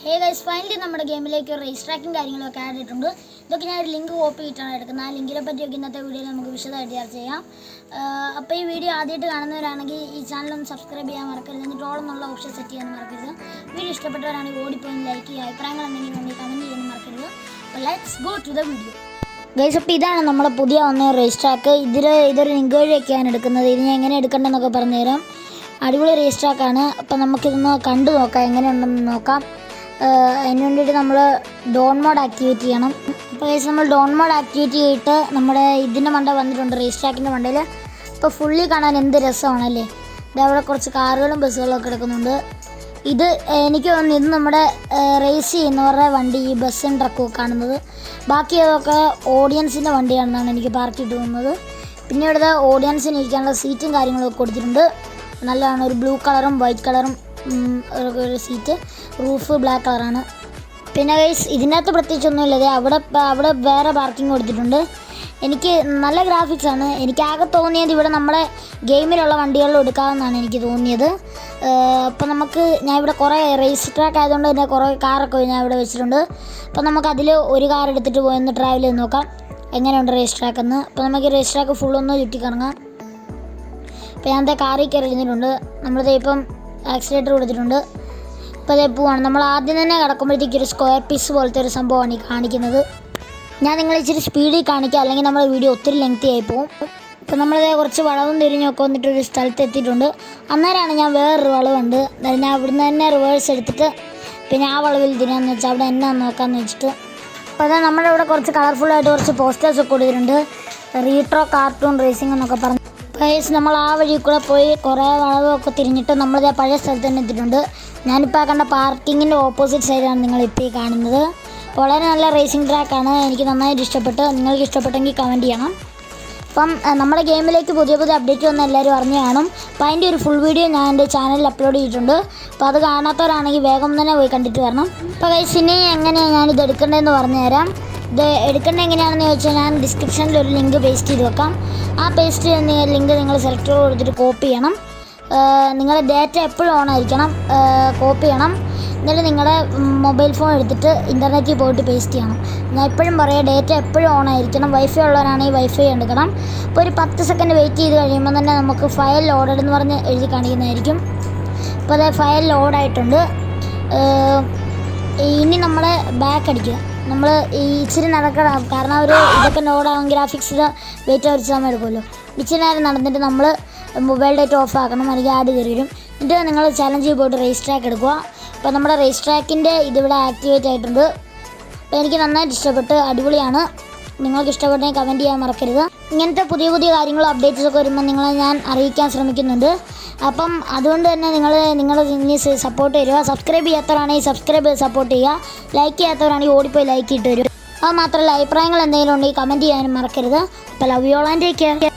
Hey guys, finally നമ്മുടെ ഗെയിമിലേക്ക് raise tracking കാര്യങ്ങളൊക്കെ add ചെയ്തിട്ടുണ്ട്. ഇതൊക്കെ ഞാൻ ഒരു ലിങ്ക് കോപ്പി ചെയ്തിട്ടാണ് എടുക്കുന്നത്. ആ ലിങ്കിനെ പറ്റിയൊക്കെ ഇന്നത്തെ വീഡിയോയിൽ നമുക്ക് വിശദമായിട്ട് ചർച്ച ചെയ്യാം. അപ്പോൾ ഈ വീഡിയോ ആദ്യമായിട്ട് കാണുന്നവരാണെങ്കിൽ ഈ ചാനലൊന്ന് സബ്സ്ക്രൈബ് ചെയ്യാൻ മറക്കരുത്. എന്നിട്ട് ഓൾ എന്നുള്ള ഓപ്ഷൻ സെറ്റ് ചെയ്യാൻ മറക്കരുത്. വീഡിയോ ഇഷ്ടപ്പെട്ടവരാണെങ്കിൽ ഓടിപ്പോയി ലൈക്ക് ചെയ്യുക. അഭിപ്രായങ്ങൾ എന്തെങ്കിലും ഉണ്ടെങ്കിൽ കമൻറ്റ് ചെയ്യാൻ മറക്കരുത്. അപ്പോൾ let's go to the video. Guys, അപ്പോൾ ഇതാണ് നമ്മുടെ പുതിയ വന്ന റേസ് ട്രാക്ക്. ഇതൊരു ലിങ്ക് വഴിയൊക്കെയാണ് എടുക്കുന്നത്. ഇത് ഞാൻ എങ്ങനെ എടുക്കേണ്ടതെന്നൊക്കെ പറഞ്ഞുതരാം. അടിപൊളി റേസ് ട്രാക്കാണ്. അപ്പോൾ നമുക്കിതൊന്ന് കണ്ടു നോക്കാം, എങ്ങനെയുണ്ടെന്ന് നോക്കാം. അതിന് വേണ്ടിയിട്ട് നമ്മൾ ഡോൺ മോഡ് ആക്ടിവേറ്റ് ചെയ്യണം. അപ്പോൾ ഗൈസ്, നമ്മൾ ഡോൺ മോഡ് ആക്ടിവേറ്റ് ചെയ്തിട്ട് നമ്മുടെ ഇതിൻ്റെ മണ്ട വന്നിട്ടുണ്ട്, റേസ് ട്രാക്കിൻ്റെ മണ്ടയിൽ. ഇപ്പോൾ ഫുള്ളി കാണാൻ എന്ത് രസമാണല്ലേ. ഇതവിടെ കുറച്ച് കാറുകളും ബസ്സുകളും ഒക്കെ എടുക്കുന്നുണ്ട്. ഇത് എനിക്ക് തോന്നുന്നു ഇത് നമ്മുടെ റേസ് ചെയ്യുന്നവരുടെ വണ്ടി, ഈ ബസ്സും ട്രക്കും കാണുന്നത്. ബാക്കിയൊക്കെ ഓഡിയൻസിൻ്റെ വണ്ടിയാണെന്നാണ് എനിക്ക് പാർക്ക് തോന്നുന്നത്. പിന്നെ ഇവിടുത്തെ ഓഡിയൻസിന് ഇരിക്കാനുള്ള സീറ്റും കാര്യങ്ങളൊക്കെ കൊടുത്തിട്ടുണ്ട്. നല്ലതാണ്. ഒരു ബ്ലൂ കളറും വൈറ്റ് കളറും ഒരു സീറ്റ്. റൂഫ് ബ്ലാക്ക് കളറാണ്. പിന്നെ ഗൈസ്, ഇതിൻ്റെ അകത്ത് പ്രത്യേകിച്ചൊന്നുമില്ലത്. അവിടെ വേറെ പാർക്കിംഗ് കൊടുത്തിട്ടുണ്ട്. എനിക്ക് നല്ല ഗ്രാഫിക്സാണ്. എനിക്കാകെ തോന്നിയത് ഇവിടെ നമ്മുടെ ഗെയിമിലുള്ള വണ്ടികളിൽ എടുക്കാമെന്നാണ് എനിക്ക് തോന്നിയത്. അപ്പോൾ ഞാൻ ഇവിടെ കുറേ റേസ് ട്രാക്ക് ആയതുകൊണ്ട് തന്നെ കുറേ കാറൊക്കെ ഞാൻ ഇവിടെ വെച്ചിട്ടുണ്ട്. അപ്പോൾ നമുക്കതിൽ ഒരു കാർ എടുത്തിട്ട് പോയൊന്ന് ട്രാവൽ ചെയ്ത് നോക്കാം എങ്ങനെയുണ്ട് റേസ് ട്രാക്കെന്ന്. അപ്പോൾ നമുക്ക് റേസ് ട്രാക്ക് ഫുള്ളൊന്ന് ചുറ്റിക്കറങ്ങാം. അപ്പോൾ ഞാൻ കാറിൽ കയറി ഇരുന്നിട്ടുണ്ട്. നമ്മളിത് ഇപ്പം ആക്സിലേറ്റർ കൊടുത്തിട്ടുണ്ട്. ഇപ്പോൾ അതേ പോവാണ്. നമ്മൾ ആദ്യം തന്നെ കിടക്കുമ്പോഴത്തേക്ക് ഒരു സ്ക്വയർ പീസ് പോലത്തെ ഒരു സംഭവമാണ് ഈ കാണിക്കുന്നത്. ഞാൻ നിങ്ങളെ ഇച്ചിരി സ്പീഡിൽ കാണിക്കാം, അല്ലെങ്കിൽ നമ്മുടെ വീഡിയോ ഒത്തിരി ലെങ്തി ആയി പോകും. ഇപ്പോൾ നമ്മളിത് കുറച്ച് വളവും തിരിഞ്ഞൊക്കെ വന്നിട്ടൊരു സ്ഥലത്ത് എത്തിയിട്ടുണ്ട്. അന്നേരമാണ് ഞാൻ വേറൊരു വളവുണ്ട്, ഞാൻ ഇവിടുന്ന് തന്നെ റിവേഴ്സ് എടുത്തിട്ട് പിന്നെ ആ വളവിൽ തിരിയാന്ന് വെച്ചാൽ അവിടെ എന്നാന്ന് നോക്കാമെന്ന് വെച്ചിട്ട്. അപ്പോൾ അതാ നമ്മുടെ ഇവിടെ കുറച്ച് കളർഫുള്ളായിട്ട് കുറച്ച് പോസ്റ്റേഴ്സൊക്കെ കൊടുത്തിട്ടുണ്ട്. റീട്രോ കാർട്ടൂൺ റേസിംഗ് എന്നൊക്കെ പറഞ്ഞു. ഗൈസ്, നമ്മൾ ആ വഴി കൂടെ പോയി കുറേ വളവൊക്കെ തിരിഞ്ഞിട്ട് നമ്മളിത് പഴയ സ്ഥലത്ത് തന്നെ എത്തിയിട്ടുണ്ട്. ഞാനിപ്പോൾ കണ്ട പാർക്കിങ്ങിൻ്റെ ഓപ്പോസിറ്റ് സൈഡാണ് നിങ്ങളിപ്പോൾ ഈ കാണുന്നത്. വളരെ നല്ല റേസിംഗ് ട്രാക്കാണ്. എനിക്ക് നന്നായിട്ട് ഇഷ്ടപ്പെട്ടു. നിങ്ങൾക്ക് ഇഷ്ടപ്പെട്ടെങ്കിൽ കമൻറ്റ് ചെയ്യണം. അപ്പം നമ്മുടെ ഗെയിമിലേക്ക് പുതിയ അപ്ഡേറ്റ് വന്ന് എല്ലാവരും അറിഞ്ഞു കാണും. അപ്പോൾ അതിൻ്റെ ഒരു ഫുൾ വീഡിയോ ഞാൻ എൻ്റെ ചാനലിൽ അപ്ലോഡ് ചെയ്തിട്ടുണ്ട്. അപ്പോൾ അത് കാണാത്തവരാണെങ്കിൽ വേഗം തന്നെ പോയി കണ്ടിട്ട് വരണം. അപ്പോൾ ഗൈസ്, ഇനി എങ്ങനെയാണ് ഞാനിത് എടുക്കേണ്ടതെന്ന് പറഞ്ഞുതരാം. ഇത് എടുക്കേണ്ടത് എങ്ങനെയാണെന്ന് ചോദിച്ചാൽ ഞാൻ ഡിസ്ക്രിപ്ഷനിൽ ഒരു ലിങ്ക് പേസ്റ്റ് ചെയ്ത് വെക്കാം. ആ പേസ്റ്റ് ചെയ്യുന്ന ലിങ്ക് നിങ്ങൾ സെലക്ട് കൊടുത്തിട്ട് കോപ്പി ചെയ്യണം. നിങ്ങളുടെ ഡാറ്റ എപ്പോഴും ഓൺ ആയിരിക്കണം. കോപ്പി ചെയ്യണം. എന്നിട്ട് നിങ്ങളുടെ മൊബൈൽ ഫോൺ എടുത്തിട്ട് ഇൻ്റർനെറ്റിൽ പോയിട്ട് പേസ്റ്റ് ചെയ്യണം. ഞാൻ എപ്പോഴും പറയാം, ഡാറ്റ എപ്പോഴും ഓൺ ആയിരിക്കണം. വൈഫൈ ഉള്ളവരാണെങ്കിൽ വൈഫൈ എടുക്കണം. അപ്പോൾ ഒരു 10 സെക്കൻഡ് വെയിറ്റ് ചെയ്ത് കഴിയുമ്പോൾ തന്നെ നമുക്ക് ഫയൽ ലോഡഡ് എന്ന് പറഞ്ഞ് എഴുതി കാണിക്കുന്നതായിരിക്കും. അപ്പോൾ അത് ഫയൽ ലോഡായിട്ടുണ്ട്. ഇനി നമ്മൾ ബാക്ക് അടിക്കുക. നമ്മൾ ഇച്ചിരി നടക്കണം, കാരണം ഇതൊക്കെ ലോഡാകും. ഗ്രാഫിക്സിൽ വെയിറ്റ് കുറച്ച് സമയം എടുക്കുമല്ലോ. ഇച്ചിരി നേരം നടന്നിട്ട് നമ്മൾ മൊബൈൽ ഡേറ്റ ഓഫ് ആക്കണം, അല്ലെങ്കിൽ ആഡ് കയറി വരും. എന്നിട്ട് നിങ്ങൾ ചലഞ്ചിൽ പോയിട്ട് റേസ് ട്രാക്ക് എടുക്കുക. അപ്പോൾ നമ്മുടെ റേസ് ട്രാക്കിൻ്റെ ഇതിവിടെ ആക്ടിവേറ്റ് ആയിട്ടുണ്ട്. അപ്പോൾ എനിക്ക് നന്നായിട്ട് ഇഷ്ടപ്പെട്ട്, അടിപൊളിയാണ്. നിങ്ങൾക്ക് ഇഷ്ടപ്പെട്ടെങ്കിൽ കമൻറ്റ് ചെയ്യാൻ മറക്കരുത്. ഇങ്ങനത്തെ പുതിയ കാര്യങ്ങളും അപ്ഡേറ്റ്സൊക്കെ വരുമ്പോൾ നിങ്ങളെ ഞാൻ അറിയിക്കാൻ ശ്രമിക്കുന്നുണ്ട്. അപ്പം അതുകൊണ്ട് തന്നെ നിങ്ങൾ ഇനി സപ്പോർട്ട് തരിക. സബ്സ്ക്രൈബ് ചെയ്യാത്തവരാണെങ്കിൽ സബ്സ്ക്രൈബ് ചെയ്ത് സപ്പോർട്ട് ചെയ്യുക. ലൈക്ക് ചെയ്യാത്തവരാണെങ്കിൽ ഓടിപ്പോയി ലൈക്ക് ഇട്ട് തരും. അത് മാത്രമല്ല, അഭിപ്രായങ്ങൾ എന്തെങ്കിലും ഉണ്ടെങ്കിൽ കമൻറ്റ് ചെയ്യാനും മറക്കരുത്. അപ്പോൾ love you all and take care.